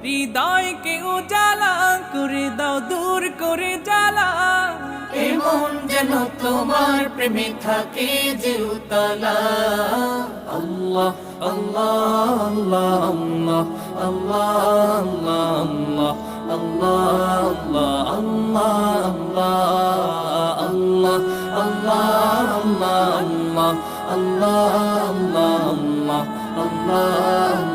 হৃদয়কে উজালা করে দাও, দূর করে জ্বালা। এমন যেন তোমার প্রেমে থাকে যে উতলা। আল্লাহ আল্লাহ আল্লাহ আল্লাহ আল্লাহ আল্লাহ আল্লাহ আল্লাহ আল্লাহ আল্লাহ আল্লাহ আল্লাহ আল্লাহ আল্লাহ আল্লাহ